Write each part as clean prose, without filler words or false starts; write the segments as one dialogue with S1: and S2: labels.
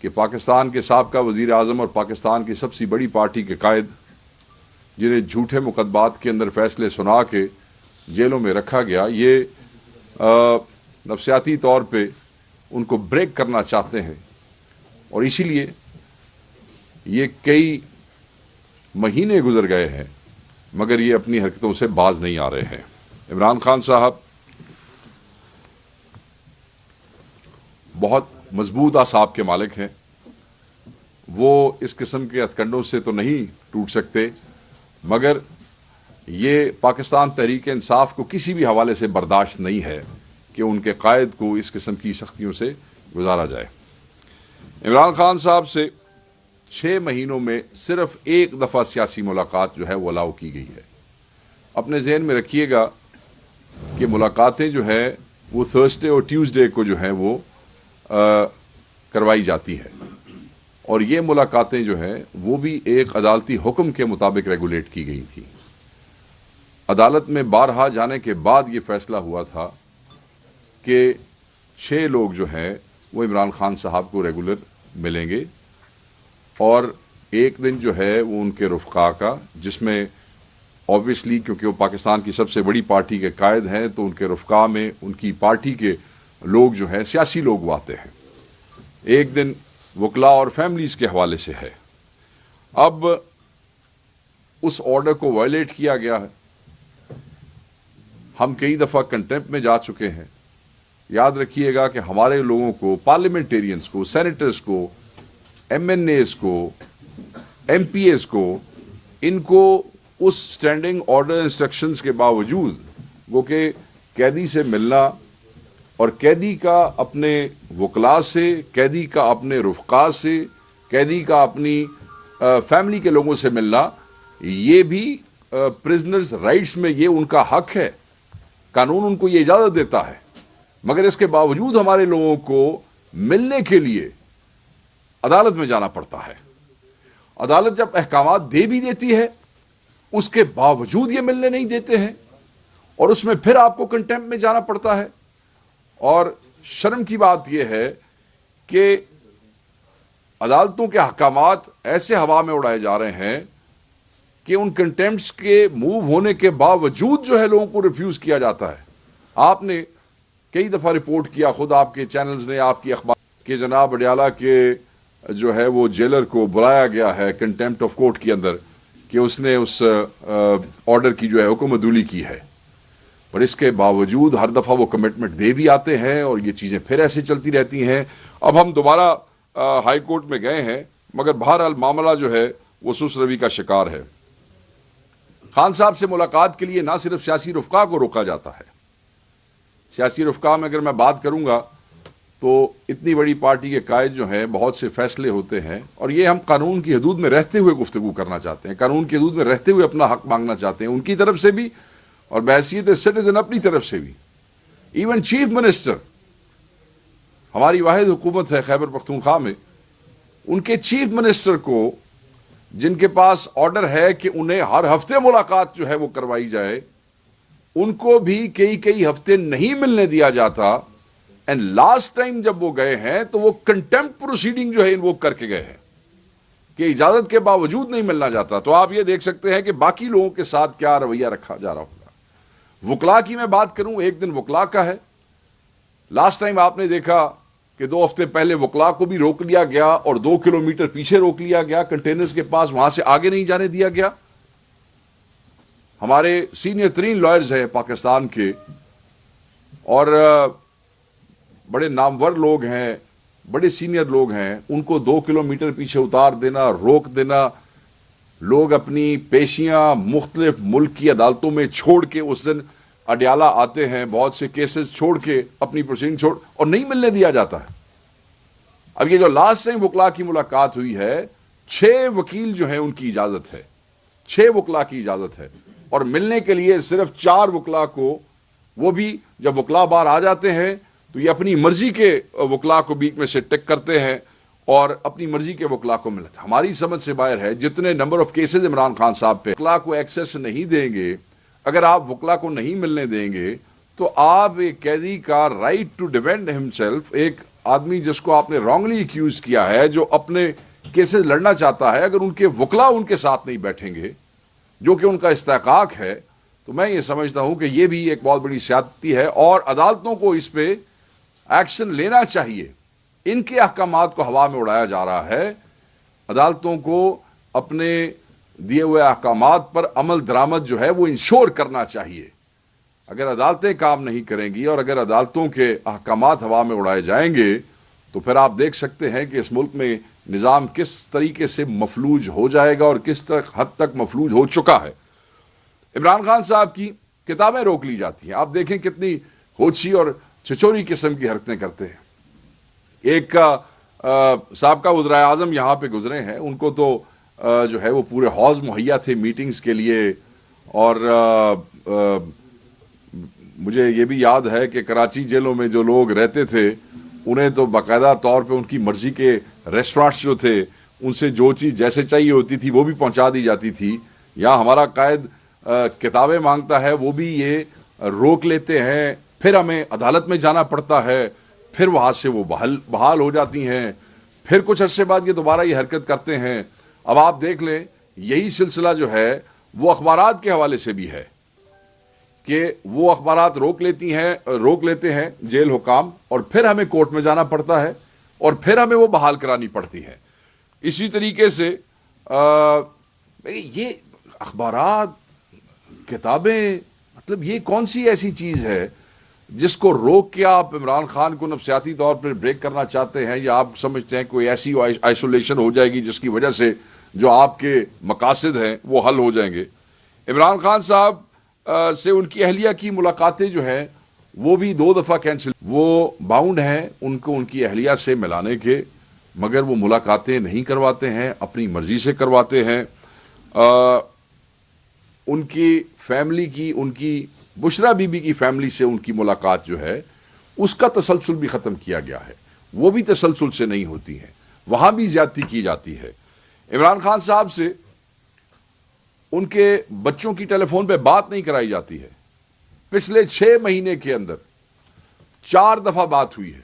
S1: کہ پاکستان کے سابقہ وزیر اعظم اور پاکستان کی سب سے بڑی پارٹی کے قائد، جنہیں جھوٹے مقدمات کے اندر فیصلے سنا کے جیلوں میں رکھا گیا، یہ نفسیاتی طور پہ ان کو بریک کرنا چاہتے ہیں، اور اسی لیے یہ کئی مہینے گزر گئے ہیں مگر یہ اپنی حرکتوں سے باز نہیں آ رہے ہیں۔ عمران خان صاحب بہت مضبوط اعصاب کے مالک ہیں، وہ اس قسم کے ہتھ کنڈوں سے تو نہیں ٹوٹ سکتے، مگر یہ پاکستان تحریک انصاف کو کسی بھی حوالے سے برداشت نہیں ہے کہ ان کے قائد کو اس قسم کی سختیوں سے گزارا جائے۔ عمران خان صاحب سے 6 مہینوں میں صرف ایک دفعہ سیاسی ملاقات جو ہے وہ الاؤ کی گئی ہے۔ اپنے ذہن میں رکھیے گا کہ ملاقاتیں جو ہے وہ تھرسڈے اور ٹیوزڈے کو جو ہے وہ کروائی جاتی ہے، اور یہ ملاقاتیں جو ہے وہ بھی ایک عدالتی حکم کے مطابق ریگولیٹ کی گئی تھی۔ عدالت میں بارہا جانے کے بعد یہ فیصلہ ہوا تھا کہ 6 لوگ جو ہیں وہ عمران خان صاحب کو ریگولر ملیں گے، اور ایک دن جو ہے وہ ان کے رفقا کا، جس میں اوبویسلی کیونکہ وہ پاکستان کی سب سے بڑی پارٹی کے قائد ہیں تو ان کے رفقا میں ان کی پارٹی کے لوگ جو ہیں سیاسی لوگ وہ آتے ہیں۔ ایک دن وکلاء اور فیملیز کے حوالے سے ہے۔ اب اس آرڈر کو وائلیٹ کیا گیا ہے، ہم کئی دفعہ کنٹیمپٹ میں جا چکے ہیں۔ یاد رکھیے گا کہ ہمارے لوگوں کو، پارلیمنٹیرینز کو، سینیٹرز کو، ایم این ایز کو، ایم پی ایز کو، ان کو اس سٹینڈنگ آرڈر انسٹرکشنز کے باوجود وہ کہ قیدی سے ملنا اور قیدی کا اپنے وکلاء سے، قیدی کا اپنے رفقا سے، قیدی کا اپنی فیملی کے لوگوں سے ملنا، یہ بھی پرزنرز رائٹس میں یہ ان کا حق ہے، قانون ان کو یہ اجازت دیتا ہے، مگر اس کے باوجود ہمارے لوگوں کو ملنے کے لیے عدالت میں جانا پڑتا ہے۔ عدالت جب احکامات دے بھی دیتی ہے اس کے باوجود یہ ملنے نہیں دیتے ہیں، اور اس میں پھر آپ کو کنٹیمپٹ میں جانا پڑتا ہے۔ اور شرم کی بات یہ ہے کہ عدالتوں کے احکامات ایسے ہوا میں اڑائے جا رہے ہیں کہ ان کنٹیمپٹس کے موو ہونے کے باوجود جو ہے لوگوں کو ریفیوز کیا جاتا ہے۔ آپ نے کئی دفعہ رپورٹ کیا، خود آپ کے چینلز نے، آپ کی اخبار، کہ جناب اڈیالہ کے جو ہے وہ جیلر کو بلایا گیا ہے کنٹیمپٹ آف کورٹ کے اندر کہ اس نے اس آرڈر کی جو ہے حکم عدولی کی ہے، پر اس کے باوجود ہر دفعہ وہ کمٹمنٹ دے بھی آتے ہیں اور یہ چیزیں پھر ایسے چلتی رہتی ہیں۔ اب ہم دوبارہ ہائی کورٹ میں گئے ہیں، مگر بہرحال معاملہ جو ہے وہ سست روی کا شکار ہے۔ خان صاحب سے ملاقات کے لیے نہ صرف سیاسی رفقا کو روکا جاتا ہے، سیاسی رفقا میں اگر میں بات کروں گا تو اتنی بڑی پارٹی کے قائد جو ہیں بہت سے فیصلے ہوتے ہیں، اور یہ ہم قانون کی حدود میں رہتے ہوئے گفتگو کرنا چاہتے ہیں، قانون کی حدود میں رہتے ہوئے اپنا حق مانگنا چاہتے ہیں، ان کی طرف سے بھی اور بحیثیت سٹیزن اپنی طرف سے بھی۔ ایون چیف منسٹر، ہماری واحد حکومت ہے خیبر پختونخوا میں، ان کے چیف منسٹر کو، جن کے پاس آرڈر ہے کہ انہیں ہر ہفتے ملاقات جو ہے وہ کروائی جائے، ان کو بھی کئی ہفتے نہیں ملنے دیا جاتا، اینڈ لاسٹ ٹائم جب وہ گئے ہیں تو وہ کنٹیمپٹ پروسیڈنگ جو ہے انووک کر کے گئے ہیں کہ اجازت کے باوجود نہیں ملنا جاتا۔ تو آپ یہ دیکھ سکتے ہیں کہ باقی لوگوں کے ساتھ کیا رویہ رکھا جا رہا ہوگا۔ وکلاء کی میں بات کروں، ایک دن وکلاء کا ہے۔ لاسٹ ٹائم آپ نے دیکھا کہ 2 ہفتے پہلے وکلاء کو بھی روک لیا گیا اور 2 کلومیٹر پیچھے روک لیا گیا کنٹینرز کے پاس، وہاں سے آگے نہیں جانے دیا گیا۔ ہمارے سینئر ترین لائرز ہیں پاکستان کے اور بڑے نامور لوگ ہیں، بڑے سینئر لوگ ہیں، ان کو 2 کلومیٹر پیچھے اتار دینا، روک دینا، لوگ اپنی پیشیاں مختلف ملک کی عدالتوں میں چھوڑ کے، اس دن اڈیالہ آتے ہیں بہت سے کیسز چھوڑ کے، اپنی پروسیڈنگ چھوڑ، اور نہیں ملنے دیا جاتا ہے۔ اب یہ جو لاسٹ ٹائم وکلاء کی ملاقات ہوئی ہے، 6 وکیل جو ہیں ان کی اجازت ہے، 6 وکلاء کی اجازت ہے، اور ملنے کے لیے صرف 4 وکلاء کو، وہ بھی جب وکلاء باہر آ جاتے ہیں تو یہ اپنی مرضی کے وکلاء کو بیچ میں سے ٹک کرتے ہیں اور اپنی مرضی کے وکلاء کو ملتا ہے۔ ہماری سمجھ سے باہر ہے جتنے number of cases Imran Khan صاحب پہ، وکلاء کو ایکسیس نہیں دیں گے، اگر آپ وکلاء کو نہیں ملنے دیں گے تو آپ ایک قیدی کا رائٹ ٹو ڈیفینڈ ہم سیلف، ایک آدمی جس کو آپ نے رانگلی ایکیوز کیا ہے, جو اپنے کیسز لڑنا چاہتا ہے, اگر ان کے وکلا ان کے ساتھ نہیں بیٹھیں گے جو کہ ان کا استحقاق ہے, تو میں یہ سمجھتا ہوں کہ یہ بھی ایک بہت بڑی زیادتی ہے اور عدالتوں کو اس پہ ایکشن لینا چاہیے. ان کے احکامات کو ہوا میں اڑایا جا رہا ہے. عدالتوں کو اپنے دیے ہوئے احکامات پر عمل درآمد جو ہے وہ انشور کرنا چاہیے. اگر عدالتیں کام نہیں کریں گی اور اگر عدالتوں کے احکامات ہوا میں اڑائے جائیں گے تو پھر آپ دیکھ سکتے ہیں کہ اس ملک میں نظام کس طریقے سے مفلوج ہو جائے گا اور کس حد تک مفلوج ہو چکا ہے. عمران خان صاحب کی کتابیں روک لی جاتی ہیں. آپ دیکھیں کتنی ہوچی اور چھچوری قسم کی حرکتیں کرتے ہیں. ایک سابقہ وزرائے اعظم یہاں پہ گزرے ہیں, ان کو تو جو ہے وہ پورے ہاؤس مہیا تھے میٹنگز کے لیے, اور مجھے یہ بھی یاد ہے کہ کراچی جیلوں میں جو لوگ رہتے تھے انہیں تو باقاعدہ طور پہ ان کی مرضی کے ریسٹورانٹس جو تھے ان سے جو چیز جیسے چاہیے ہوتی تھی وہ بھی پہنچا دی جاتی تھی. یا ہمارا قائد کتابیں مانگتا ہے وہ بھی یہ روک لیتے ہیں, پھر ہمیں عدالت میں جانا پڑتا ہے, پھر وہاں سے وہ بحال ہو جاتی ہیں, پھر کچھ عرصے بعد یہ دوبارہ یہ حرکت کرتے ہیں. اب آپ دیکھ لیں یہی سلسلہ جو ہے وہ اخبارات کے حوالے سے بھی ہے کہ وہ اخبارات روک لیتے ہیں جیل حکام, اور پھر ہمیں کورٹ میں جانا پڑتا ہے اور پھر ہمیں وہ بحال کرانی پڑتی ہے. اسی طریقے سے یہ اخبارات, کتابیں, مطلب یہ کون سی ایسی چیز ہے جس کو روک کے آپ عمران خان کو نفسیاتی طور پر بریک کرنا چاہتے ہیں, یا آپ سمجھتے ہیں کوئی ایسی آئسولیشن ہو جائے گی جس کی وجہ سے جو آپ کے مقاصد ہیں وہ حل ہو جائیں گے. عمران خان صاحب سے ان کی اہلیہ کی ملاقاتیں جو ہیں وہ بھی 2 دفعہ کینسل. وہ باؤنڈ ہیں ان کو ان کی اہلیہ سے ملانے کے, مگر وہ ملاقاتیں نہیں کرواتے ہیں, اپنی مرضی سے کرواتے ہیں. ان کی فیملی کی, ان کی بشرا بی بی کی فیملی سے ان کی ملاقات جو ہے اس کا تسلسل بھی ختم کیا گیا ہے, وہ بھی تسلسل سے نہیں ہوتی ہیں, وہاں بھی زیادتی کی جاتی ہے. عمران خان صاحب سے ان کے بچوں کی ٹیلی فون پہ بات نہیں کرائی جاتی ہے. پچھلے 6 مہینے کے اندر 4 دفعہ بات ہوئی ہے.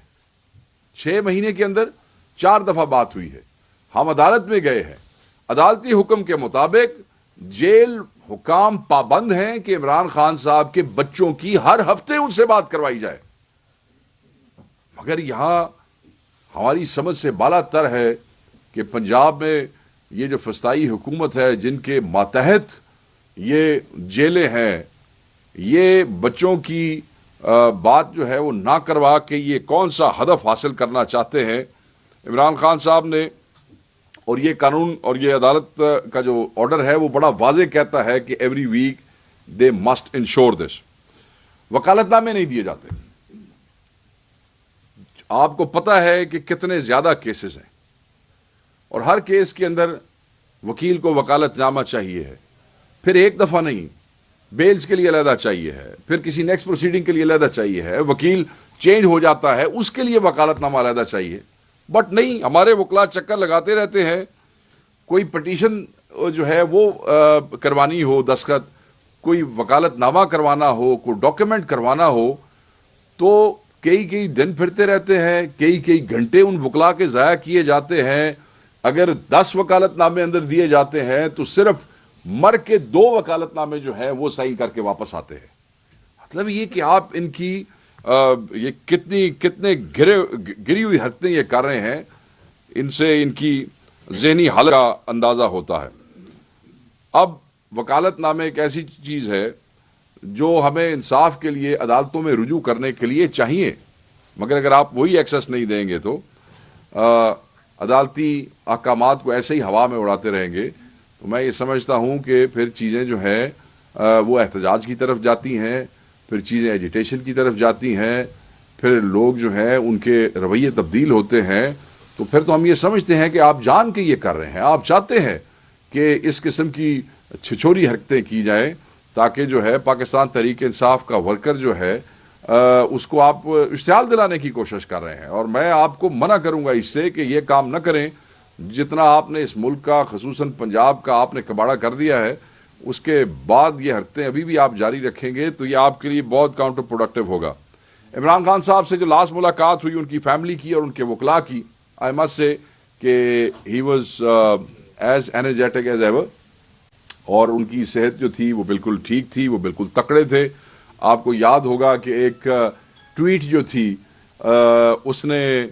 S1: 6 مہینے کے اندر 4 دفعہ بات ہوئی ہے. ہم عدالت میں گئے ہیں, عدالتی حکم کے مطابق جیل حکام پابند ہیں کہ عمران خان صاحب کے بچوں کی ہر ہفتے ان سے بات کروائی جائے, مگر یہاں ہماری سمجھ سے بالا تر ہے کہ پنجاب میں یہ جو فسطائی حکومت ہے جن کے ماتحت یہ جیلیں ہیں, یہ بچوں کی بات جو ہے وہ نہ کروا کے یہ کون سا ہدف حاصل کرنا چاہتے ہیں. عمران خان صاحب نے, اور یہ قانون اور یہ عدالت کا جو آرڈر ہے وہ بڑا واضح کہتا ہے کہ every week they must ensure this. وکالت نامے نہیں دیے جاتے. آپ کو پتا ہے کہ کتنے زیادہ کیسز ہیں اور ہر کیس کے اندر وکیل کو وکالت نامہ چاہیے ہے. پھر ایک دفعہ نہیں, بیلز کے لیے علیحدہ چاہیے ہے, پھر کسی نیکسٹ پروسیڈنگ کے لیے علیحدہ چاہیے ہے, وکیل چینج ہو جاتا ہے اس کے لیے وکالت نامہ علیحدہ چاہیے. بٹ نہیں, ہمارے وکلا چکر لگاتے رہتے ہیں. کوئی پٹیشن جو ہے وہ کروانی ہو, دستخط, کوئی وکالت نامہ کروانا ہو, کوئی ڈاکیومنٹ کروانا ہو, تو کئی دن پھرتے رہتے ہیں, کئی گھنٹے ان وکلا کے ضائع کیے جاتے ہیں. اگر 10 وکالت نامے اندر دیے جاتے ہیں تو صرف مر کے 2 وکالت نامے جو ہیں وہ صحیح کر کے واپس آتے ہیں. مطلب یہ کہ آپ ان کی یہ کتنے گری ہوئی حرکتیں یہ کر رہے ہیں, ان سے ان کی ذہنی حالت کا اندازہ ہوتا ہے. اب وکالت نامے ایک ایسی چیز ہے جو ہمیں انصاف کے لیے عدالتوں میں رجوع کرنے کے لیے چاہیے, مگر اگر آپ وہی ایکسس نہیں دیں گے تو عدالتی احکامات کو ایسے ہی ہوا میں اڑاتے رہیں گے, تو میں یہ سمجھتا ہوں کہ پھر چیزیں جو ہیں وہ احتجاج کی طرف جاتی ہیں, پھر چیزیں ایجیٹیشن کی طرف جاتی ہیں, پھر لوگ جو ہیں ان کے رویے تبدیل ہوتے ہیں. تو پھر تو ہم یہ سمجھتے ہیں کہ آپ جان کے یہ کر رہے ہیں, آپ چاہتے ہیں کہ اس قسم کی چھچوری حرکتیں کی جائیں تاکہ جو ہے پاکستان تحریک انصاف کا ورکر جو ہے اس کو آپ اشتعال دلانے کی کوشش کر رہے ہیں. اور میں آپ کو منع کروں گا اس سے کہ یہ کام نہ کریں. جتنا آپ نے اس ملک کا, خصوصاً پنجاب کا آپ نے کباڑہ کر دیا ہے, اس کے بعد یہ حرکتیں ابھی بھی آپ جاری رکھیں گے تو یہ آپ کے لیے بہت کاؤنٹر پروڈکٹیو ہوگا. عمران خان صاحب سے جو لاسٹ ملاقات ہوئی ان کی فیملی کی اور ان کے وکلاء کی، آئی مسٹ سے کہ he was as energetic as ever, اور ان کی صحت جو تھی وہ بالکل ٹھیک تھی، وہ بالکل تکڑے تھے. آپ کو یاد ہوگا کہ ایک ٹویٹ جو تھی اس نے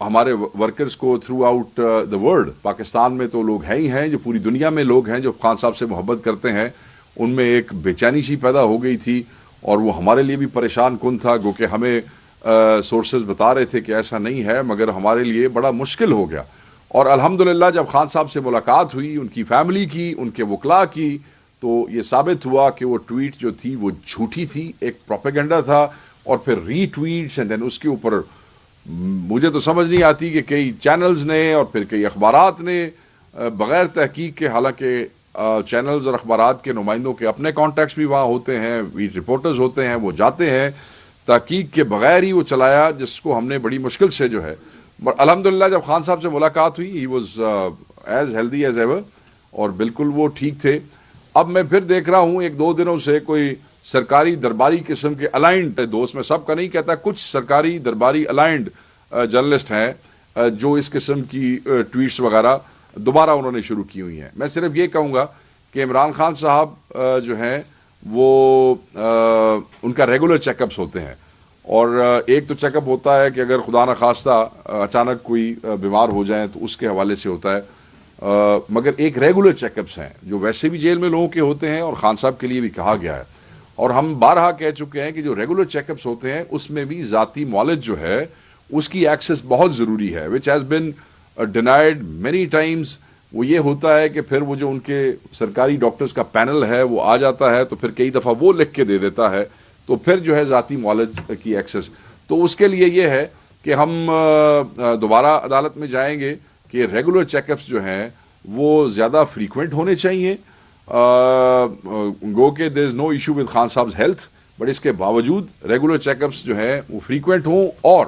S1: ہمارے ورکرز کو through out the world, Pakistan میں تو لوگ ہیں ہی ہیں، جو پوری دنیا میں لوگ ہیں جو خان صاحب سے محبت کرتے ہیں، ان میں ایک بے چینی سی پیدا ہو گئی تھی، اور وہ ہمارے لیے بھی پریشان کن تھا، گو کہ ہمیں سورسز بتا رہے تھے کہ ایسا نہیں ہے، مگر ہمارے لیے بڑا مشکل ہو گیا. اور الحمدللہ جب خان صاحب سے ملاقات ہوئی، ان کی فیملی کی، ان کے وکلاء کی، تو یہ ثابت ہوا کہ وہ ٹویٹ جو تھی وہ جھوٹی تھی، ایک پروپیگنڈا تھا، اور پھر ری ٹویٹس اینڈ دین اس کے اوپر مجھے تو سمجھ نہیں آتی کہ کئی چینلز نے اور پھر کئی اخبارات نے بغیر تحقیق کے، حالانکہ چینلز اور اخبارات کے نمائندوں کے اپنے کانٹیکٹس بھی وہاں ہوتے ہیں، ویڈ رپورٹرز ہوتے ہیں، وہ جاتے ہیں، تحقیق کے بغیر ہی وہ چلایا، جس کو ہم نے بڑی مشکل سے جو ہے. الحمدللہ جب خان صاحب سے ملاقات ہوئی، he was as healthy as ever, اور بالکل وہ ٹھیک تھے. اب میں پھر دیکھ رہا ہوں ایک دو دنوں سے کوئی سرکاری درباری قسم کے الائنڈ دوست، میں سب کا نہیں کہتا، کچھ سرکاری درباری الائنڈ جرنلسٹ ہیں جو اس قسم کی ٹویٹس وغیرہ دوبارہ انہوں نے شروع کی ہوئی ہیں. میں صرف یہ کہوں گا کہ عمران خان صاحب جو ہیں وہ ان کا ریگولر چیک اپس ہوتے ہیں، اور ایک تو چیک اپ ہوتا ہے کہ اگر خدا نخواستہ اچانک کوئی بیمار ہو جائیں تو اس کے حوالے سے ہوتا ہے، مگر ایک ریگولر چیک اپس ہیں جو ویسے بھی جیل میں لوگوں کے ہوتے ہیں، اور خان صاحب کے لیے بھی کہا گیا ہے، اور ہم بارہا کہہ چکے ہیں کہ جو ریگولر چیک اپس ہوتے ہیں اس میں بھی ذاتی معالج جو ہے اس کی ایکسس بہت ضروری ہے، which has been denied many Times. وہ یہ ہوتا ہے کہ پھر وہ جو ان کے سرکاری ڈاکٹرز کا پینل ہے وہ آ جاتا ہے، تو پھر کئی دفعہ وہ لکھ کے دے دیتا ہے، تو پھر جو ہے ذاتی معالج کی ایکسس. تو اس کے لیے یہ ہے کہ ہم دوبارہ عدالت میں جائیں گے کہ ریگولر چیک اپس جو ہیں وہ زیادہ فریکوینٹ ہونے چاہیے. گو کہ دیر از نو ایشو ود خان صاحب ہیلتھ، بٹ اس کے باوجود ریگولر چیک اپس جو ہیں وہ فریکوینٹ ہوں، اور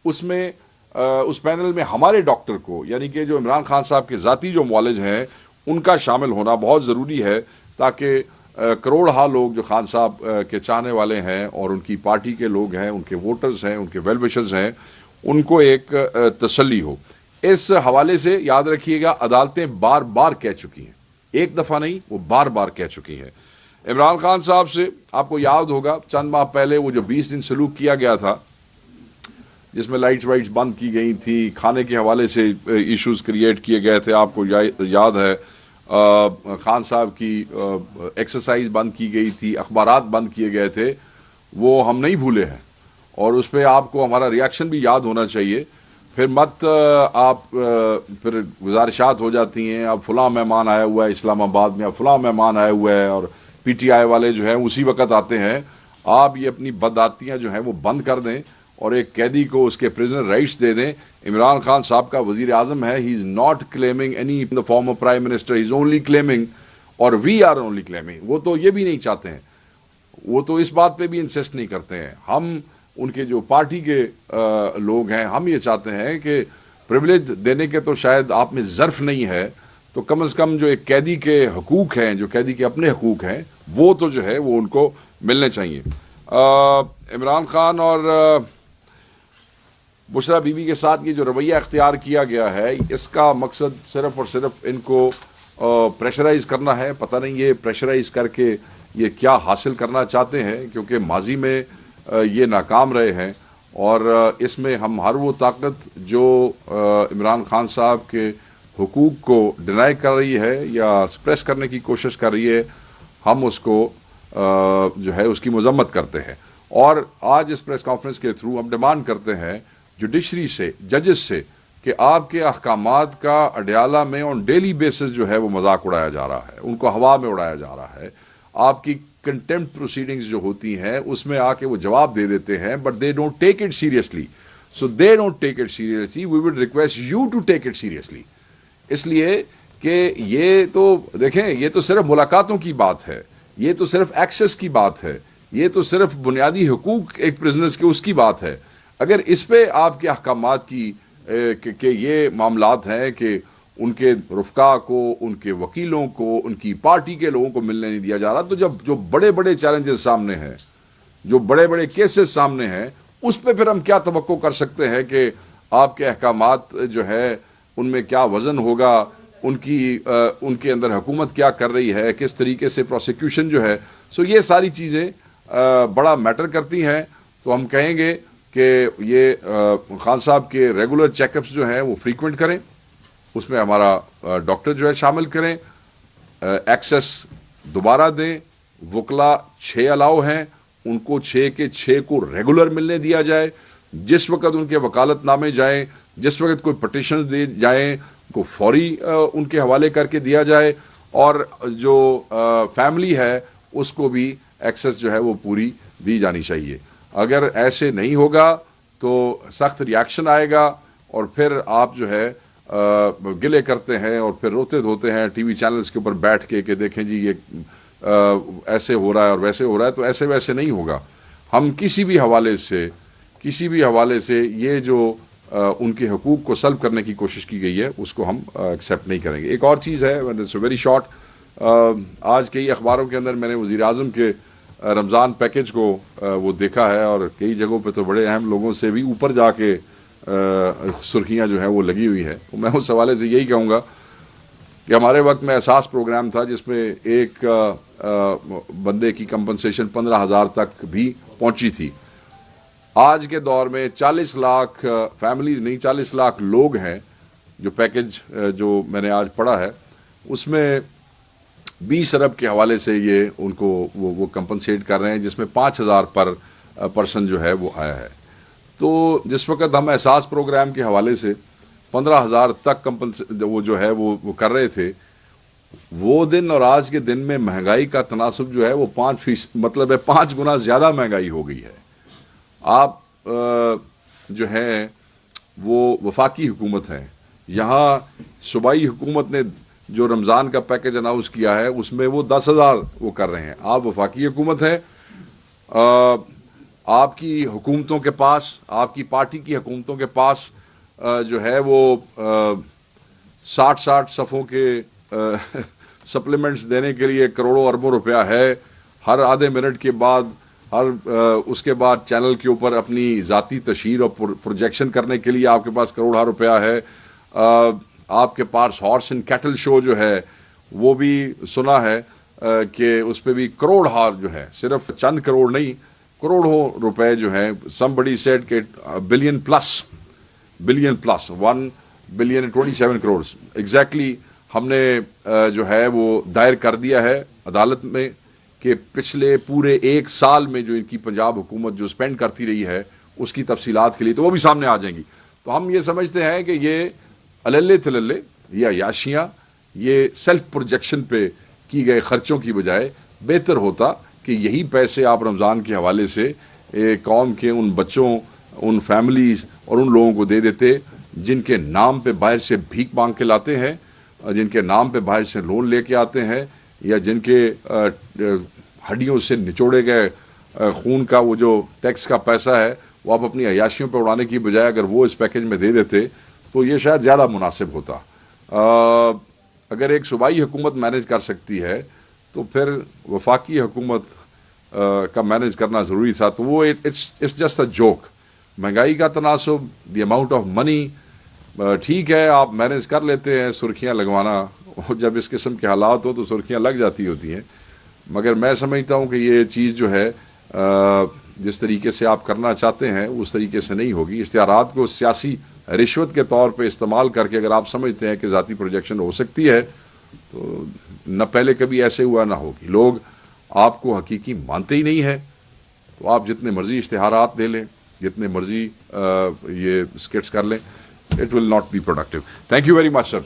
S1: اس میں اس پینل میں ہمارے ڈاکٹر کو، یعنی کہ جو عمران خان صاحب کے ذاتی جو معالج ہیں ان کا شامل ہونا بہت ضروری ہے، تاکہ کروڑہا لوگ جو خان صاحب کے چاہنے والے ہیں اور ان کی پارٹی کے لوگ ہیں، ان کے ووٹرز ہیں، ان کے ویل وشرز ہیں، ان کو ایک تسلی ہو. اس حوالے سے یاد رکھیے گا، عدالتیں بار بار کہہ چکی ہیں، ایک دفعہ نہیں، وہ بار بار کہہ چکی ہیں. عمران خان صاحب سے آپ کو یاد ہوگا چند ماہ پہلے وہ جو 20 دن سلوک کیا گیا تھا، جس میں لائٹس وائٹس بند کی گئی تھی، کھانے کے حوالے سے ایشوز کریٹ کیے گئے تھے، آپ کو یاد ہے خان صاحب کی ایکسرسائز بند کی گئی تھی، اخبارات بند کیے گئے تھے، وہ ہم نہیں بھولے ہیں، اور اس پہ آپ کو ہمارا ریاکشن بھی یاد ہونا چاہیے. پھر مت آپ پھر گزارشات ہو جاتی ہیں، اب فلاں مہمان آیا ہوا ہے اسلام آباد میں، اب فلاں مہمان آیا ہوا ہے، اور پی ٹی آئی والے جو ہیں اسی وقت آتے ہیں. آپ یہ اپنی بدعاتیاں جو ہیں وہ بند کر دیں، اور ایک قیدی کو اس کے پریزنر رائٹس دے دیں. عمران خان صاحب کا وزیر اعظم ہے، he is not claiming any in the form of prime minister, he is only claiming, اور وی آر اونلی کلیمنگ. وہ تو یہ بھی نہیں چاہتے ہیں، وہ تو اس بات پہ بھی انسسٹ نہیں کرتے ہیں. ہم ان کے جو پارٹی کے لوگ ہیں، ہم یہ چاہتے ہیں کہ پریولیج دینے کے تو شاید آپ میں ظرف نہیں ہے، تو کم از کم جو ایک قیدی کے حقوق ہیں، جو قیدی کے اپنے حقوق ہیں، وہ تو جو ہے وہ ان کو ملنے چاہیے. عمران خان اور بشرا بی بی کے ساتھ یہ جو رویہ اختیار کیا گیا ہے، اس کا مقصد صرف اور صرف ان کو پریشرائز کرنا ہے. پتہ نہیں یہ پریشرائز کر کے یہ کیا حاصل کرنا چاہتے ہیں، کیونکہ ماضی میں یہ ناکام رہے ہیں، اور اس میں ہم ہر وہ طاقت جو عمران خان صاحب کے حقوق کو ڈینائی کر رہی ہے یا سپریس کرنے کی کوشش کر رہی ہے، ہم اس کو جو ہے اس کی مذمت کرتے ہیں. اور آج اس پریس کانفرنس کے تھرو ہم ڈیمانڈ کرتے ہیں جوڈیشری سے، ججز سے، کہ آپ کے احکامات کا اڈیالہ میں آن ڈیلی بیسس جو ہے وہ مذاق اڑایا جا رہا ہے، ان کو ہوا میں اڑایا جا رہا ہے. آپ کی کنٹمپٹ پروسیڈنگز جو ہوتی ہیں اس میں آ کے وہ جواب دے دیتے ہیں، but they don't take it seriously. So they don't take it seriously, we would request you to take it seriously. اس لیے کہ یہ تو دیکھیں، یہ تو صرف ملاقاتوں کی بات ہے، یہ تو صرف ایکسس کی بات ہے، یہ تو صرف بنیادی حقوق ایک پرزنرز کے اس کی بات ہے. اگر اس پہ آپ کے احکامات کی کہ یہ معاملات ہیں کہ ان کے رفقا کو، ان کے وکیلوں کو، ان کی پارٹی کے لوگوں کو ملنے نہیں دیا جا رہا، تو جب جو بڑے بڑے چیلنجز سامنے ہیں، جو بڑے بڑے کیسز سامنے ہیں اس پہ پھر ہم کیا توقع کر سکتے ہیں کہ آپ کے احکامات جو ہے ان میں کیا وزن ہوگا، ان کے اندر حکومت کیا کر رہی ہے، کس طریقے سے پروسیکیوشن جو ہے. سو یہ ساری چیزیں بڑا میٹر کرتی ہیں. تو ہم کہیں گے کہ یہ خان صاحب کے ریگولر چیک اپس جو ہیں وہ فریکوینٹ کریں، اس میں ہمارا ڈاکٹر جو ہے شامل کریں، ایکسس دوبارہ دیں. وکلا 6 الاؤ ہیں، ان کو 6 کے 6 کو ریگولر ملنے دیا جائے. جس وقت ان کے وکالت نامے جائیں، جس وقت کوئی پٹیشنز دے جائیں کو فوری ان کے حوالے کر کے دیا جائے. اور جو فیملی ہے اس کو بھی ایکسس جو ہے وہ پوری دی جانی چاہیے. اگر ایسے نہیں ہوگا تو سخت ریاکشن آئے گا، اور پھر آپ جو ہے گلے کرتے ہیں اور پھر روتے دھوتے ہیں ٹی وی چینلز کے اوپر بیٹھ کے کہ دیکھیں جی یہ ایسے ہو رہا ہے اور ویسے ہو رہا ہے. تو ایسے ویسے نہیں ہوگا. ہم کسی بھی حوالے سے یہ جو ان کے حقوق کو سلب کرنے کی کوشش کی گئی ہے اس کو ہم ایکسیپٹ نہیں کریں گے. ایک اور چیز ہے ویری شارٹ، آج کئی اخباروں کے اندر میں نے وزیر اعظم کے رمضان پیکج کو وہ دیکھا ہے، اور کئی جگہوں پہ تو بڑے اہم لوگوں سے بھی اوپر جا کے سرخیاں جو ہیں وہ لگی ہوئی ہے. میں اس حوالے سے یہی کہوں گا کہ ہمارے وقت میں احساس پروگرام تھا جس میں ایک بندے کی کمپنسیشن 15,000 تک بھی پہنچی تھی. آج کے دور میں 40 لاکھ فیملیز نہیں 40 لاکھ لوگ ہیں جو پیکج جو میں نے آج پڑھا ہے اس میں 20 ارب کے حوالے سے یہ ان کو وہ کمپنسیٹ کر رہے ہیں، جس میں 5,000 پر پرسن جو ہے وہ آیا ہے. تو جس وقت ہم احساس پروگرام کے حوالے سے 15,000 تک وہ جو ہے وہ کر رہے تھے، وہ دن اور آج کے دن میں مہنگائی کا تناسب جو ہے وہ 5% مطلب ہے 5 گنا زیادہ مہنگائی ہو گئی ہے. آپ جو ہیں وہ وفاقی حکومت ہیں، یہاں صوبائی حکومت نے جو رمضان کا پیکج اناؤنس کیا ہے اس میں وہ 10,000 وہ کر رہے ہیں. آپ وفاقی حکومت ہے، آپ کی حکومتوں کے پاس، آپ کی پارٹی کی حکومتوں کے پاس جو ہے وہ 60 صفوں کے سپلیمنٹس دینے کے لیے کروڑوں اربوں روپیہ ہے. ہر آدھے منٹ کے بعد اس کے بعد چینل کے اوپر اپنی ذاتی تشہیر اور پروجیکشن کرنے کے لیے آپ کے پاس کروڑہ روپیہ ہے. آپ کے پاس ہارس اینڈ کیٹل شو جو ہے وہ بھی سنا ہے کہ اس پہ بھی کروڑ ہار جو ہے، صرف چند کروڑ نہیں کروڑوں روپے جو ہیں. somebody said کہ billion plus 1 billion 27 crores exactly ہم نے جو ہے وہ دائر کر دیا ہے عدالت میں کہ پچھلے پورے 1 سال میں جو ان کی پنجاب حکومت جو سپینڈ کرتی رہی ہے اس کی تفصیلات کے لیے، تو وہ بھی سامنے آ جائیں گی. تو ہم یہ سمجھتے ہیں کہ یہ اللے تللے یا یاشیاں یہ سیلف پروجیکشن پہ کی گئے خرچوں کی بجائے بہتر ہوتا کہ یہی پیسے آپ رمضان کے حوالے سے قوم کے ان بچوں، ان فیملیز اور ان لوگوں کو دے دیتے جن کے نام پہ باہر سے بھیک مانگ کے لاتے ہیں، جن کے نام پہ باہر سے لون لے کے آتے ہیں، یا جن کے ہڈیوں سے نچوڑے گئے خون کا وہ جو ٹیکس کا پیسہ ہے وہ آپ اپنی عیاشیوں پہ اڑانے کی بجائے اگر وہ اس پیکج میں دے دیتے تو یہ شاید زیادہ مناسب ہوتا. اگر ایک صوبائی حکومت مینیج کر سکتی ہے تو پھر وفاقی حکومت کا مینیج کرنا ضروری تھا. تو وہ اٹس جسٹ اے جوک. مہنگائی کا تناسب، دی اماؤنٹ آف منی، ٹھیک ہے آپ مینیج کر لیتے ہیں سرخیاں لگوانا، جب اس قسم کے حالات ہو تو سرخیاں لگ جاتی ہوتی ہیں. مگر میں سمجھتا ہوں کہ یہ چیز جو ہے جس طریقے سے آپ کرنا چاہتے ہیں اس طریقے سے نہیں ہوگی. اشتہارات کو سیاسی رشوت کے طور پہ استعمال کر کے اگر آپ سمجھتے ہیں کہ ذاتی پروجیکشن ہو سکتی ہے تو نہ پہلے کبھی ایسے ہوا نہ ہوگی. لوگ آپ کو حقیقی مانتے ہی نہیں ہے تو آپ جتنے مرضی اشتہارات دے لیں، جتنے مرضی یہ اسکٹس کر لیں، it will not be productive. Thank you very much sir.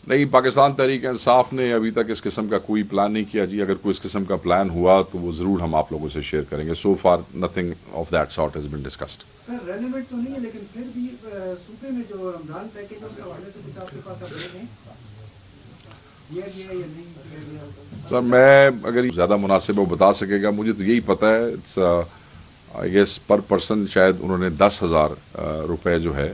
S1: نہیں، پاکستان تحریک انصاف نے ابھی تک اس قسم کا کوئی پلان نہیں کیا جی. اگر کوئی اس قسم کا پلان ہوا تو وہ ضرور ہم آپ لوگوں سے شیئر کریں گے. So far nothing of that sort has been discussed.
S2: Sir relevant تو نہیں ہے لیکن پھر بھی صوبے میں جو رمضان پیکج کے حوالے سے کچھ آپ کے پاس اپڈیٹ ہیں؟
S1: سر میں اگر زیادہ مناسب وہ بتا سکے گا، مجھے تو یہی پتہ ہے آئی گیس پر پرسن شاید انہوں نے 10,000 روپے جو ہے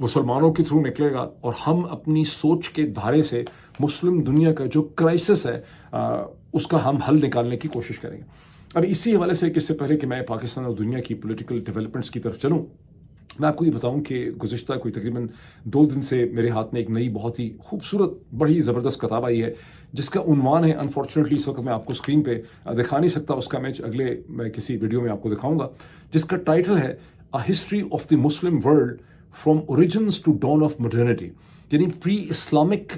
S3: مسلمانوں کے تھرو نکلے گا اور ہم اپنی سوچ کے دھارے سے مسلم دنیا کا جو کرائسس ہے اس کا ہم حل نکالنے کی کوشش کریں گے. اب اسی حوالے سے کہ اس سے پہلے کہ میں پاکستان اور دنیا کی پولیٹیکل ڈیولپمنٹس کی طرف چلوں، میں آپ کو یہ بتاؤں کہ گزشتہ کوئی تقریباً 2 دن سے میرے ہاتھ میں ایک نئی بہت ہی خوبصورت بڑی زبردست کتاب آئی ہے جس کا عنوان ہے، انفارچونیٹلی اس وقت میں آپ کو اسکرین پہ دکھا نہیں سکتا، اس کا میں کسی ویڈیو میں آپ کو دکھاؤں گا، جس کا ٹائٹل ہے a history of the Muslim world from origins to dawn of modernity. یعنی پری اسلامک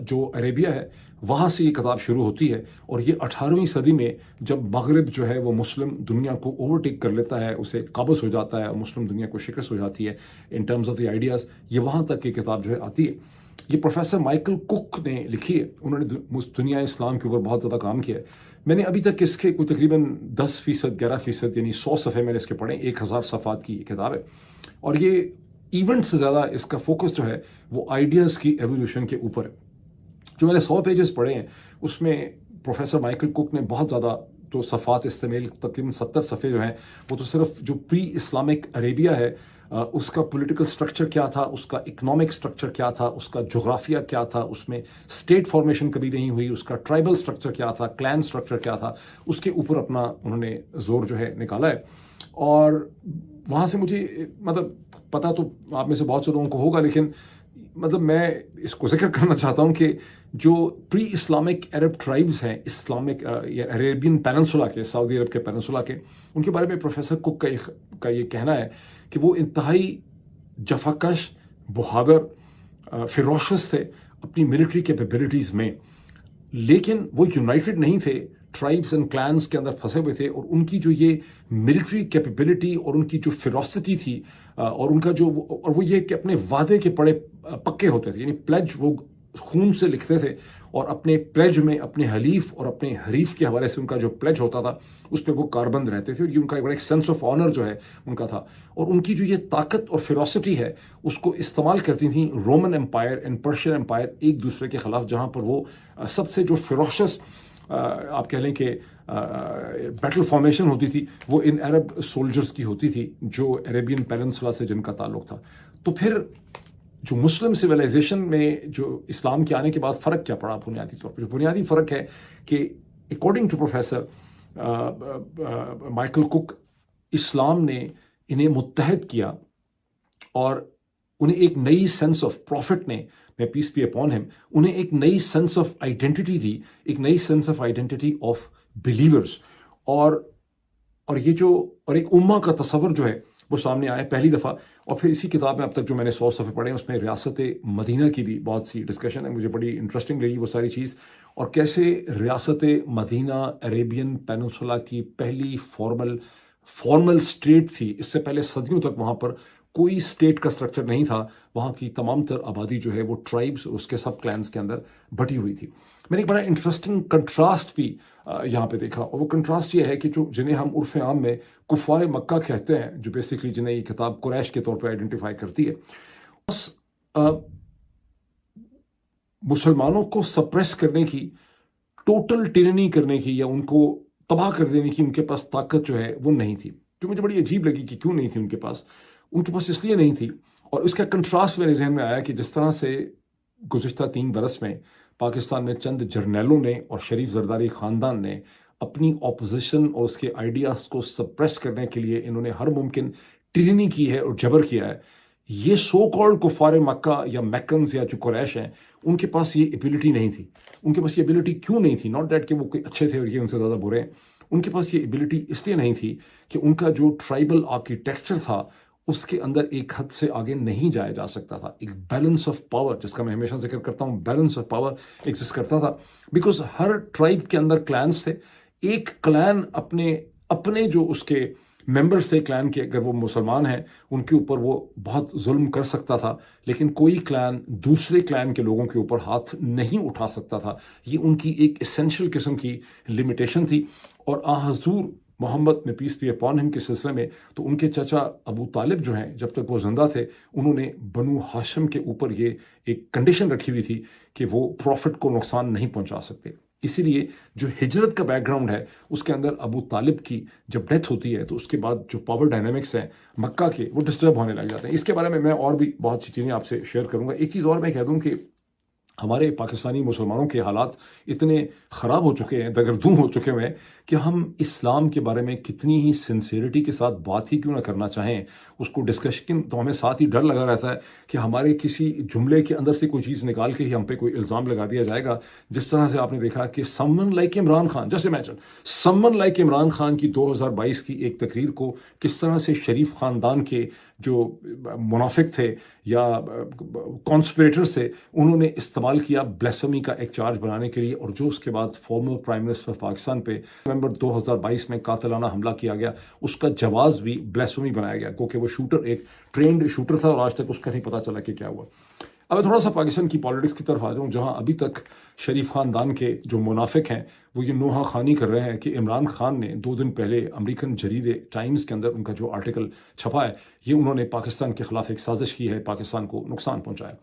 S3: جو عربیہ ہے وہاں سے یہ کتاب شروع ہوتی ہے، اور یہ 18ویں صدی میں جب مغرب جو ہے وہ مسلم دنیا کو اوورٹیک کر لیتا ہے، اسے قابض ہو جاتا ہے اور مسلم دنیا کو شکست ہو جاتی ہے in terms of the ideas, یہ وہاں تک یہ کتاب جو ہے آتی ہے. یہ پروفیسر مائیکل کک نے لکھی ہے، انہوں نے دنیا اسلام کے اوپر بہت زیادہ کام کیا ہے. میں نے ابھی تک اس کے کوئی تقریباً 10% 11% یعنی 100 صفحے میں نے اس کے پڑھے. 1000 صفحات کی کتاب ہے، اور یہ ایونٹ سے زیادہ اس کا فوکس جو ہے وہ آئیڈیاز کی ایولیوشن کے اوپر ہے. جو میں نے 100 پیجز پڑھے ہیں اس میں پروفیسر مائیکل کک نے بہت زیادہ تو صفحات استعمال، تقریباً 70 صفحے جو ہیں وہ تو صرف جو پری اسلامک عربیہ ہے اس کا پولیٹیکل سٹرکچر کیا تھا، اس کا اکنامک سٹرکچر کیا تھا، اس کا جغرافیہ کیا تھا، اس میں اسٹیٹ فارمیشن کبھی نہیں ہوئی، اس کا ٹرائبل سٹرکچر کیا تھا، کلین سٹرکچر کیا تھا، اس کے اوپر اپنا انہوں نے زور جو ہے نکالا ہے. اور وہاں سے مجھے مطلب پتہ تو آپ میں سے بہت سے لوگوں کو ہوگا، لیکن مطلب میں اس کو ذکر کرنا چاہتا ہوں کہ جو پری اسلامک عرب ٹرائبز ہیں اسلامک یا عربین پیننسولا کے، سعودی عرب کے پیننسولا کے، ان کے بارے میں پروفیسر کک کا یہ کہنا ہے کہ وہ انتہائی جفاکش، بہادر، فیروشس تھے اپنی ملٹری کیپیبلٹیز میں، لیکن وہ یونائٹڈ نہیں تھے، ٹرائبس اینڈ کلینس کے اندر پھنسے ہوئے تھے. اور ان کی جو یہ ملٹری کیپیبلٹی اور ان کی جو فیروسٹی تھی اور ان کا جو اور وہ یہ کہ اپنے وعدے کے بڑے پکے ہوتے تھے، یعنی پلیج وہ خون سے لکھتے تھے، اور اپنے پلیج میں اپنے حلیف اور اپنے حریف کے حوالے سے ان کا جو پلیج ہوتا تھا اس پہ وہ کاربند رہتے تھے، اور یہ ان کا ایک سینس آف آنر جو ہے ان کا تھا. اور ان کی جو یہ طاقت اور فیروسٹی ہے اس کو استعمال کرتی تھیں Roman empire and Persian empire ایک دوسرے کے خلاف، جہاں پر وہ سب سے جو فیروشس آپ کہہ لیں کہ بیٹل فارمیشن ہوتی تھی وہ ان عرب سولجرز کی ہوتی تھی جو عربین پیننسولا سے جن کا تعلق تھا. تو پھر جو مسلم سویلائزیشن میں جو اسلام کے آنے کے بعد فرق کیا پڑا بنیادی طور پر، جو بنیادی فرق ہے کہ according to professor Michael Cook, اسلام نے انہیں متحد کیا اور انہیں ایک نئی سینس آف پروفٹ نے، میں پیس بی اپون ہم، انہیں ایک نئی سینس آف آئیڈینٹی دی، ایک نئی sense of identity of believers, اور یہ جو اور ایک امہ کا تصور جو ہے وہ سامنے آیا پہلی دفعہ. اور پھر اسی کتاب میں اب تک جو میں نے 100 صفحے پڑھے ہیں اس میں ریاست مدینہ کی بھی بہت سی ڈسکشن ہے. مجھے بڑی انٹرسٹنگ لگی وہ ساری چیز، اور کیسے ریاست مدینہ عربین پیننسولا کی پہلی فارمل اسٹیٹ تھی. اس سے پہلے صدیوں تک وہاں پر کوئی اسٹیٹ کا اسٹرکچر نہیں تھا، وہاں کی تمام تر آبادی جو ہے وہ ٹرائبس اور اس کے سب کلینس کے اندر بٹی ہوئی تھی. میں نے ایک بڑا انٹرسٹنگ کنٹراسٹ بھی یہاں پہ دیکھا، اور وہ کنٹراسٹ یہ ہے کہ جنہیں ہم عرف عام میں کفار مکہ کہتے ہیں، جو بیسکلی جنہیں یہ کتاب قریش کے طور پہ آئیڈینٹیفائی کرتی ہے، بس مسلمانوں کو سپریس کرنے کی، ٹوٹل ٹیرنی کرنے کی یا ان کو تباہ کر دینے کی ان کے پاس طاقت جو ہے وہ نہیں تھی. جو مجھے بڑی عجیب لگی کہ کیوں نہیں تھی ان کے پاس اس لیے نہیں تھی. اور اس کا کنٹراسٹ میرے ذہن میں آیا کہ جس طرح سے گزشتہ 3 برس میں پاکستان میں چند جرنیلوں نے اور شریف زرداری خاندان نے اپنی اپوزیشن اور اس کے آئیڈیاز کو سپریس کرنے کے لیے انہوں نے ہر ممکن ٹیرنی کی ہے اور جبر کیا ہے. یہ سو کالڈ کفار مکہ یا میکنز یا جو قریش ہیں، ان کے پاس یہ ایبلٹی نہیں تھی. ان کے پاس یہ ایبلٹی کیوں نہیں تھی؟ ناٹ دیٹ کہ وہ کوئی اچھے تھے اور یہ ان سے زیادہ برے ہیں. ان کے پاس یہ ایبلٹی اس لیے نہیں تھی کہ ان کا جو ٹرائبل آرکیٹیکچر تھا اس کے اندر ایک حد سے آگے نہیں جایا جا سکتا تھا. ایک بیلنس آف پاور، جس کا میں ہمیشہ ذکر کرتا ہوں، بیلنس آف پاور ایگزسٹ کرتا تھا. بیکاز ہر ٹرائب کے اندر کلینس تھے. ایک کلین اپنے جو اس کے ممبرس تھے کلین کے، اگر وہ مسلمان ہیں ان کے اوپر وہ بہت ظلم کر سکتا تھا، لیکن کوئی کلین دوسرے کلین کے لوگوں کے اوپر ہاتھ نہیں اٹھا سکتا تھا. یہ ان کی ایک اسینشیل قسم کی لمیٹیشن تھی. اور حضور محمد میں پیس بی اپون ہم کے سلسلے میں تو ان کے چچا ابو طالب جو ہیں، جب تک وہ زندہ تھے، انہوں نے بنو ہاشم کے اوپر یہ ایک کنڈیشن رکھی ہوئی تھی کہ وہ پروفٹ کو نقصان نہیں پہنچا سکتے. اسی لیے جو ہجرت کا بیک گراؤنڈ ہے اس کے اندر ابو طالب کی جب ڈیتھ ہوتی ہے تو اس کے بعد جو پاور ڈائنامکس ہیں مکہ کے وہ ڈسٹرب ہونے لگ جاتے ہیں. اس کے بارے میں اور بھی بہت سی چیزیں آپ سے شیئر کروں گا. ایک چیز اور میں کہہ دوں کہ ہمارے پاکستانی مسلمانوں کے حالات اتنے خراب ہو چکے ہیں, دگردوں ہو چکے ہیں کہ ہم اسلام کے بارے میں کتنی ہی سنسیئرٹی کے ساتھ بات ہی کیوں نہ کرنا چاہیں, اس کو ڈسکشن تو ہمیں ساتھ ہی ڈر لگا رہتا ہے کہ ہمارے کسی جملے کے اندر سے کوئی چیز نکال کے ہی ہم پہ کوئی الزام لگا دیا جائے گا. جس طرح سے آپ نے دیکھا کہ سمن لائک عمران خان, جیسے سمن لائک عمران خان کی 2022 کی ایک تقریر کو کس طرح سے شریف خاندان کے جو منافق تھے یا کانسپریٹرز تھے انہوں نے استعمال کیا بلیسفیمی کا ایک چارج بنانے کے لیے, اور جو اس کے بعد former prime minister of Pakistan پہ نومبر 2022 میں قاتلانہ حملہ کیا گیا, اس کا جواز بھی بلیسفیمی بنایا گیا کیونکہ وہ شوٹر ایک ٹرینڈ شوٹر تھا اور آج تک اس کا نہیں پتہ چلا کہ کیا ہوا. اب تھوڑا سا پاکستان کی پالیٹکس کی طرف آ جاؤں, جہاں ابھی تک شریف خاندان کے جو منافق ہیں وہ یہ نوحہ خوانی کر رہے ہیں کہ عمران خان نے 2 دن پہلے امریکن جریدے ٹائمز کے اندر ان کا جو آرٹیکل چھپا ہے یہ انہوں نے پاکستان کے خلاف ایک سازش کی ہے, پاکستان کو نقصان پہنچایا.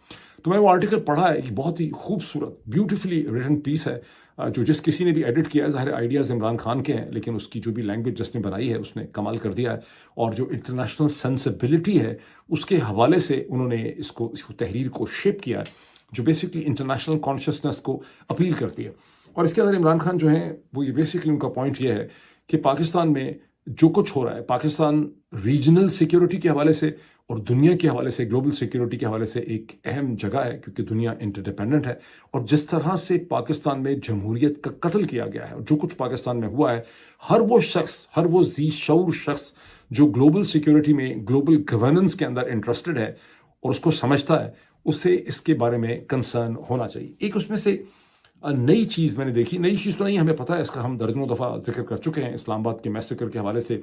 S3: تو میں نے وہ آرٹیکل پڑھا ہے, ایک بہت ہی خوبصورت بیوٹیفلی ریٹن پیس ہے جو جس کسی نے بھی ایڈٹ کیا ہے. ظاہر آئیڈیاز عمران خان کے ہیں لیکن اس کی جو بھی لینگویج جس نے بنائی ہے اس نے کمال کر دیا ہے, اور جو انٹرنیشنل سینسبلٹی ہے اس کے حوالے سے انہوں نے اس کو تحریر کو شیپ کیا ہے جو بیسکلی انٹرنیشنل کانشیسنس کو اپیل کرتی ہے. اور اس کے اندر عمران خان جو ہیں وہ یہ بیسکلی ان کا پوائنٹ یہ ہے کہ پاکستان میں جو کچھ ہو رہا ہے, پاکستان ریجنل سیکیورٹی کے حوالے سے اور دنیا کے حوالے سے, گلوبل سیکیورٹی کے حوالے سے ایک اہم جگہ ہے کیونکہ دنیا انٹرڈیپینڈنٹ ہے. اور جس طرح سے پاکستان میں جمہوریت کا قتل کیا گیا ہے اور جو کچھ پاکستان میں ہوا ہے, ہر وہ ذی شعور شخص جو گلوبل سیکیورٹی میں, گلوبل گورننس کے اندر انٹرسٹڈ ہے اور اس کو سمجھتا ہے, اسے اس کے بارے میں کنسرن ہونا چاہیے. ایک اس میں سے نئی چیز میں نے دیکھی, نئی چیز تو نہیں, ہمیں پتہ ہے اس کا, ہم درجنوں دفعہ ذکر کر چکے ہیں اسلام آباد کے میسیکر کے حوالے سے.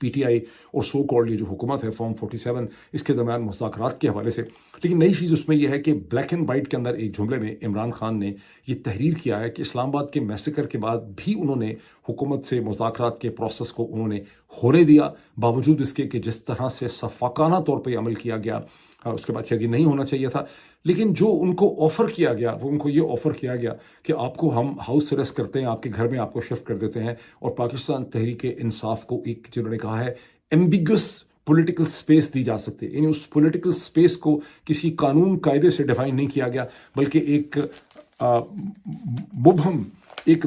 S3: پی ٹی آئی اور سو کالڈ یہ جو حکومت ہے فارم 47 اس کے درمیان مذاکرات کے حوالے سے. لیکن نئی چیز اس میں یہ ہے کہ بلیک اینڈ وائٹ کے اندر ایک جملے میں عمران خان نے یہ تحریر کیا ہے کہ اسلام آباد کے میسیکر کے بعد بھی انہوں نے حکومت سے مذاکرات کے پروسیس کو انہوں نے ہونے دیا, باوجود اس کے کہ جس طرح سے شفاقانہ طور پہ عمل کیا گیا اس کے بعد شاید یہ نہیں ہونا چاہیے تھا. لیکن جو ان کو آفر کیا گیا وہ ان کو یہ آفر کیا گیا کہ آپ کو ہم ہاؤس اریسٹ کرتے ہیں, آپ کے گھر میں آپ کو شفٹ کر دیتے ہیں, اور پاکستان تحریک انصاف کو ایک جنہوں نے کہا ہے ایمبیگوس پولیٹیکل سپیس دی جا سکتی ہے. یعنی اس پولیٹیکل سپیس کو کسی قانون قاعدے سے ڈیفائن نہیں کیا گیا بلکہ ایک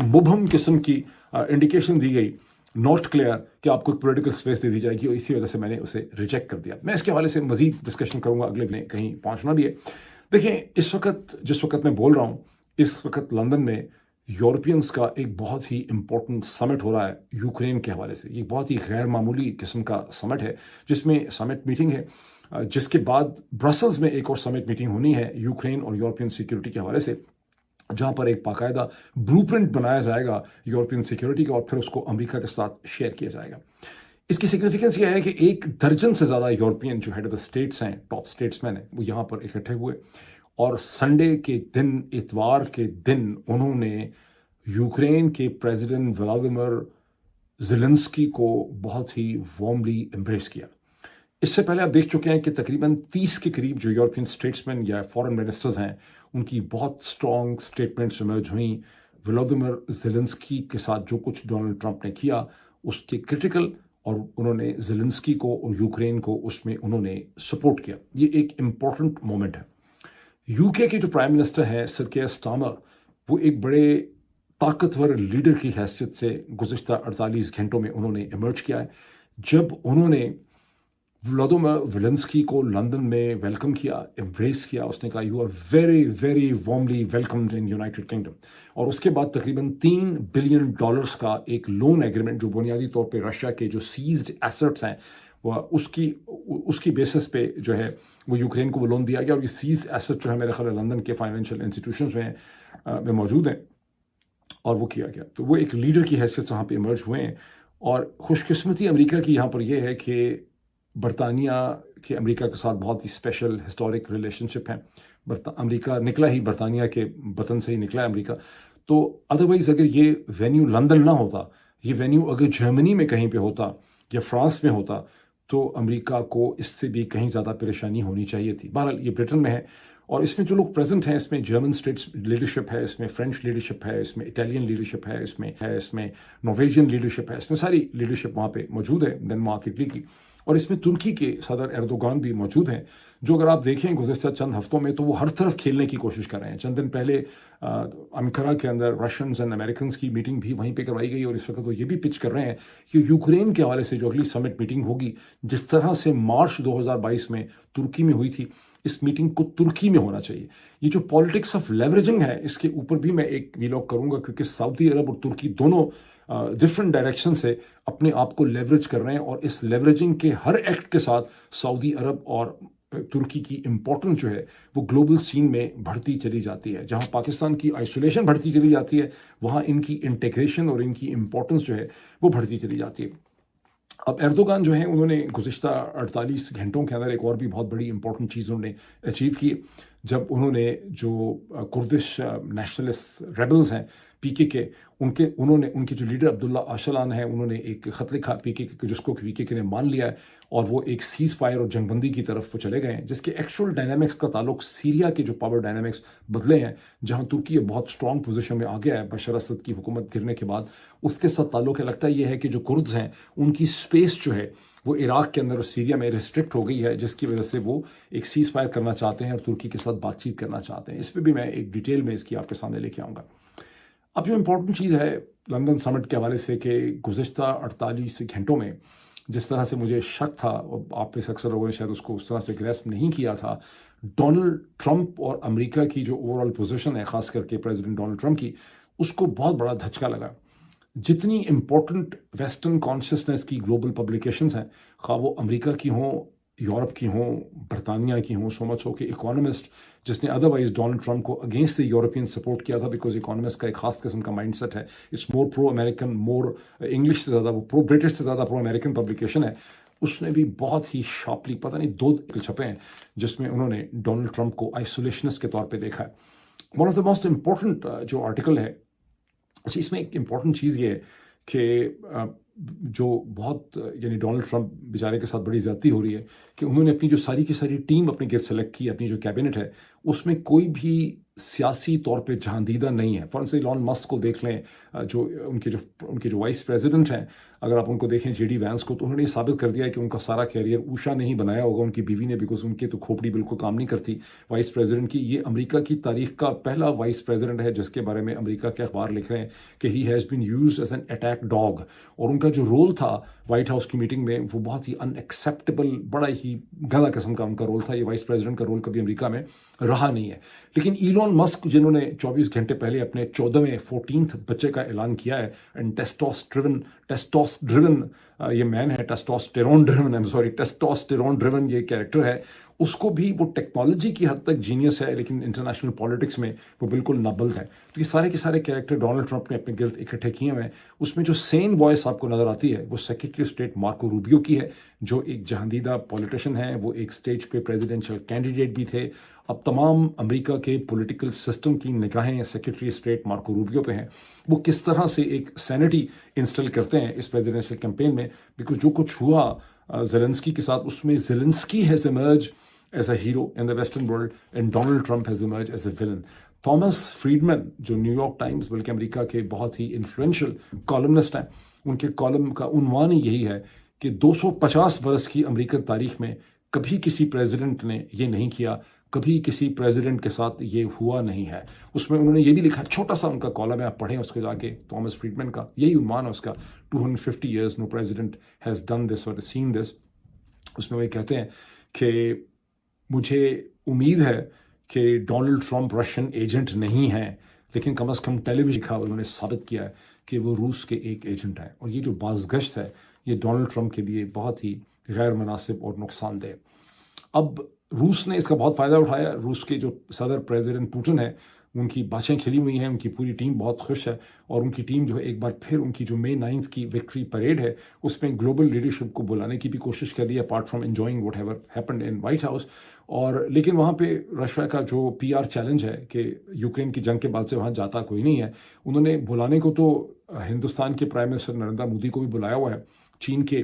S3: مبہم قسم کی انڈیکیشن دی گئی, ناٹ کلیئر, کہ آپ کو ایک پولیٹیکل سپیس دے دی جائے گی, اور اسی وجہ سے میں نے اسے ریجیکٹ کر دیا. میں اس کے حوالے سے مزید ڈسکشن کروں گا, اگلے دن کہیں پہنچنا بھی ہے. دیکھیں اس وقت جس وقت میں بول رہا ہوں اس وقت لندن میں یورپینز کا ایک بہت ہی امپورٹنٹ سمٹ ہو رہا ہے یوکرین کے حوالے سے. یہ بہت ہی غیر معمولی قسم کا سمٹ ہے جس میں سمٹ میٹنگ ہے, جس کے بعد برسلز میں ایک اور سمٹ میٹنگ ہونی ہے یوکرین اور یورپین سیکیورٹی کے حوالے سے, جہاں پر ایک باقاعدہ بلو پرنٹ بنایا جائے گا یورپین سیکیورٹی کا اور پھر اس کو امریکہ کے ساتھ شیئر کیا جائے گا. اس کی سگنیفیکنس یہ ہے کہ 1 درجن سے زیادہ یورپین جو ہیڈ آف دا اسٹیٹس ہیں, ٹاپ اسٹیٹس مین ہیں, وہ یہاں پر اکٹھے ہوئے, اور سنڈے کے دن, اتوار کے دن انہوں نے یوکرین کے پریزیڈنٹ ولادیمیر زیلنسکی کو بہت ہی وارملی امبریس کیا. اس سے پہلے آپ دیکھ چکے ہیں کہ تقریباً 30 کے قریب جو یورپین اسٹیٹسمین یا فارن منسٹرز ہیں ان کی بہت اسٹرانگ اسٹیٹمنٹس ایمرج ہوئیں ولادیمیر زیلنسکی کے ساتھ جو کچھ ڈونلڈ ٹرمپ نے کیا اس کے کرٹیکل, اور انہوں نے زیلنسکی کو اور یوکرین کو اس میں انہوں نے سپورٹ کیا. یہ ایک امپورٹنٹ مومنٹ ہے. یو کے جو پرائم منسٹر ہیں سر کیئر سٹارمر, وہ ایک بڑے طاقتور لیڈر کی حیثیت سے گزشتہ 48 گھنٹوں میں انہوں نے ایمرج کیا ہے. جب انہوں نے ولادیمیر زیلنسکی کو لندن میں ویلکم کیا, امبریس کیا, اس نے کہا you are very very warmly welcomed in United Kingdom, اور اس کے بعد تقریباً $3 بلین کا ایک لون ایگریمنٹ جو بنیادی طور پہ رشیا کے جو سیزڈ ایسٹس ہیں وہ اس کی بیسس پہ جو ہے وہ یوکرین کو وہ لون دیا گیا, اور یہ سیز ایسٹ جو ہے میرے خیال لندن کے فائنینشیل انسٹیٹیوشنز میں موجود ہیں, اور وہ کیا گیا. تو وہ ایک لیڈر کی حیثیت سے وہاں پہ ایمرج ہوئے ہیں. اور خوش قسمتی امریکہ کی یہاں پر یہ ہے کہ برطانیہ کے امریکہ کے ساتھ بہت ہی اسپیشل ہسٹورک ریلیشن شپ ہیں. امریکہ نکلا ہی برطانیہ کے وطن سے ہی نکلا ہے امریکہ, تو ادروائز اگر یہ وینیو لندن نہ ہوتا, یہ وینیو اگر جرمنی میں کہیں پہ ہوتا یا فرانس میں ہوتا تو امریکہ کو اس سے بھی کہیں زیادہ پریشانی ہونی چاہیے تھی. بہرحال یہ برٹن میں ہے, اور اس میں جو لوگ پریزنٹ ہیں اس میں جرمن اسٹیٹس لیڈرشپ ہے، اس میں فرینچ لیڈرشپ ہے، اس میں اٹالین لیڈرشپ ہے، اس میں نارویجین لیڈرشپ ہے، اس میں ساری لیڈرشپ وہاں پہ موجود ہے ڈنمارک اٹلی کی. اور اس میں ترکی کے صدر ایردوغان بھی موجود ہیں، جو اگر آپ دیکھیں گزشتہ چند ہفتوں میں تو وہ ہر طرف کھیلنے کی کوشش کر رہے ہیں. چند دن پہلے انقرہ کے اندر رشینز اینڈ امریکنز کی میٹنگ بھی وہیں پہ کروائی گئی، اور اس وقت وہ یہ بھی پچ کر رہے ہیں کہ یوکرین کے حوالے سے جو اگلی سمٹ میٹنگ ہوگی، جس طرح سے مارچ 2022 میں ترکی میں ہوئی تھی، اس میٹنگ کو ترکی میں ہونا چاہیے. یہ جو پالیٹکس آف لیوریجنگ ہے، اس کے اوپر بھی میں ایک ویلاگ کروں گا، کیونکہ سعودی عرب اور ترکی دونوں ڈفرینٹ ڈائریکشن سے اپنے آپ کو لیوریج کر رہے ہیں، اور اس لیوریجنگ کے ہر ایکٹ کے ساتھ سعودی عرب اور ترکی کی امپورٹنس جو ہے وہ گلوبل سین میں بڑھتی چلی جاتی ہے. جہاں پاکستان کی آئسولیشن بڑھتی چلی جاتی ہے، وہاں ان کی انٹیگریشن اور ان کی امپورٹنس جو ہے وہ بڑھتی چلی جاتی ہے. اب ایردوغان جو ہیں انہوں نے گزشتہ 48 گھنٹوں کے اندر ایک اور بھی بہت بڑی امپورٹنٹ چیز انہوں نے اچیو کی، جب انہوں نے جو کردش نیشنلسٹ ریبلز ہیں پی کے انہوں نے ان کے جو لیڈر عبداللہ اشلان ہیں، انہوں نے ایک خط لکھا پی کے جس کو پی کے نے مان لیا ہے، اور وہ ایک سیز فائر اور جنگ بندی کی طرف وہ چلے گئے ہیں، جس کے ایکچوئل ڈائنامکس کا تعلق سیریا کے جو پاور ڈائنامکس بدلے ہیں، جہاں ترکی بہت اسٹرانگ پوزیشن میں آ گیا ہے بشار اسد کی حکومت گرنے کے بعد، اس کے ساتھ تعلق ہے. لگتا یہ ہے کہ جو کردز ہیں ان کی اسپیس جو ہے وہ عراق کے اندر اور سیریا میں ریسٹرکٹ ہو گئی ہے، جس کی وجہ سے وہ ایک سیز فائر کرنا چاہتے ہیں اور ترکی کے ساتھ بات چیت کرنا چاہتے ہیں. اس پہ بھی میں ایک ڈیٹیل میں اس کی آپ کے سامنے لے کے آؤں گا. اب جو امپورٹنٹ چیز ہے لندن سمٹ کے حوالے سے کہ گزشتہ 48 گھنٹوں میں جس طرح سے مجھے شک تھا، آپ میں سے اکثر لوگوں نے شاید اس کو اس طرح سے گریسپ نہیں کیا تھا، ڈونلڈ ٹرمپ اور امریکہ کی جو اوور آل پوزیشن ہے، خاص کر کے پریزیڈنٹ ڈونلڈ ٹرمپ کی، اس کو بہت بڑا دھچکا لگا. جتنی امپورٹنٹ ویسٹرن کانشیسنس کی گلوبل پبلیکیشنز ہیں، خواہ وہ امریکہ کی ہوں، یورپ کی ہوں، برطانیہ کی ہوں، سو مچ ہو کہ اکانومسٹ جس نے ادروائز ڈونلڈ ٹرمپ کو اگینسٹ دی یورپین سپورٹ کیا تھا، بیکاز اکانومسٹ کا ایک خاص قسم کا مائنڈ سیٹ ہے، it's more pro American, more English سے زیادہ وہ پرو برٹش سے زیادہ پرو امریکن پبلیکیشن ہے. اس نے بھی بہت ہی شارپلی پتہ نہیں 2 چھپے ہیں جس میں انہوں نے ڈونلڈ ٹرمپ کو آئسولیشنسٹ کے طور پہ دیکھا ہے. One of the most important جو آرٹیکل ہے، اچھا اس میں ایک امپورٹنٹ چیز یہ ہے کہ جو بہت یعنی ڈونلڈ ٹرمپ بیچارے کے ساتھ بڑی زیادتی ہو رہی ہے کہ انہوں نے اپنی جو ساری کی ساری ٹیم اپنے گرد سلیکٹ کی، اپنی جو کیبنٹ ہے اس میں کوئی بھی سیاسی طور پہ جہاندیدہ نہیں ہے. فارنس ایلان مسک کو دیکھ لیں، جو ان کے جو وائس پریزیڈنٹ ہیں، اگر آپ ان کو دیکھیں جے ڈی وینس کو، تو انہوں نے یہ ثابت کر دیا ہے کہ ان کا سارا کیریئر اوشا نے ہی بنایا ہوگا، ان کی بیوی نے، بیکاز ان کے تو کھوپڑی بالکل کام نہیں کرتی وائس پریزیڈنٹ کی. یہ امریکہ کی تاریخ کا پہلا وائس پریزیڈنٹ ہے جس کے بارے میں امریکہ کے اخبار لکھ رہے ہیں کہ he has been used as an attack dog. اور ان کا جو رول تھا وائٹ ہاؤس کی میٹنگ میں وہ بہت ہی ان ایکسیپٹیبل، بڑا ہی گندہ قسم کا ان کا رول تھا. یہ وائس پریزیڈنٹ کا رول کبھی امریکہ میں رہا نہیں ہے. لیکن ایلون مسک جنہوں نے 24 گھنٹے پہلے اپنے 14ویں بچے کا اعلان کیا ہے، اینڈ ٹیسٹوس ڈریون یہ مین ہے، ٹیسٹوسٹیرون ڈریون یہ کیریکٹر ہے، اس کو بھی وہ ٹیکنالوجی کی حد تک جینیس ہے، لیکن انٹرنیشنل پالیٹکس میں وہ بالکل نابلد ہے. تو یہ سارے کے سارے کیریکٹر ڈونلڈ ٹرمپ نے اپنے گرد اکٹھے کیے ہوئے ہیں. اس میں جو سین وائس آپ کو نظر آتی ہے وہ سیکرٹری اسٹیٹ مارکو روبیو کی ہے، جو ایک جہاندیدہ پولیٹیشین ہیں، وہ ایک سٹیج پہ پریزیڈنشل کینڈیڈیٹ بھی تھے. اب تمام امریکہ کے پولیٹیکل سسٹم کی نگاہیں سیکرٹری اسٹیٹ مارکو روبیو پہ ہیں. وہ کس طرح سے ایک سینٹی انسٹل کرتے ہیں اس پریزیڈنشل کیمپین میں، بیکاز جو کچھ ہوا زیلنسکی کے ساتھ، اس میں Zelensky has emerge as a hero in the western world and Donald Trump has emerge as a villain. Thomas Friedman جو نیو یارک ٹائمز بلکہ امریکہ کے بہت ہی انفلوئنشل کالمنسٹ ہیں، ان کے کالم کا عنوان ہی یہی ہے کہ 250 برس کی امریکن تاریخ میں کبھی کسی پریزیڈنٹ نے یہ نہیں کیا، کبھی کسی پریزیڈنٹ کے ساتھ یہ ہوا نہیں ہے. اس میں انہوں نے یہ بھی لکھا، چھوٹا سا ان کا کالم ہے، آپ پڑھیں اس کو جا کے، تھامس فریڈمن کا یہی عنوان ہے اس کا، 250 years no president has done this or seen this. اس میں وہ کہتے ہیں کہ مجھے امید ہے کہ ڈونلڈ ٹرمپ رشین ایجنٹ نہیں ہیں، لیکن کم از کم ٹیلی ویژن کا انہوں نے ثابت کیا ہے کہ وہ روس کے ایک ایجنٹ ہیں. اور یہ جو بازگشت ہے یہ ڈونلڈ ٹرمپ کے لیے بہت ہی غیر مناسب اور نقصان دہ. اب روس نے اس کا بہت فائدہ اٹھایا. روس کے جو صدر پریزیڈنٹ پوٹن ہے ان کی باتیں کھلی ہوئی ہیں، ان کی پوری ٹیم بہت خوش ہے، اور ان کی ٹیم جو ہے ایک بار پھر ان کی جو May 9 کی وکٹری پریڈ ہے اس میں گلوبل لیڈرشپ کو بلانے کی بھی کوشش کر رہی ہے، apart from enjoying what ever happened in white house. اور لیکن وہاں پہ رشیا کا جو PR چیلنج ہے کہ یوکرین کی جنگ کے بعد سے وہاں جاتا کوئی نہیں ہے. انہوں نے بلانے کو تو ہندوستان کے پرائم منسٹر نریندر مودی کو بھی بلایا ہوا ہے، چین کے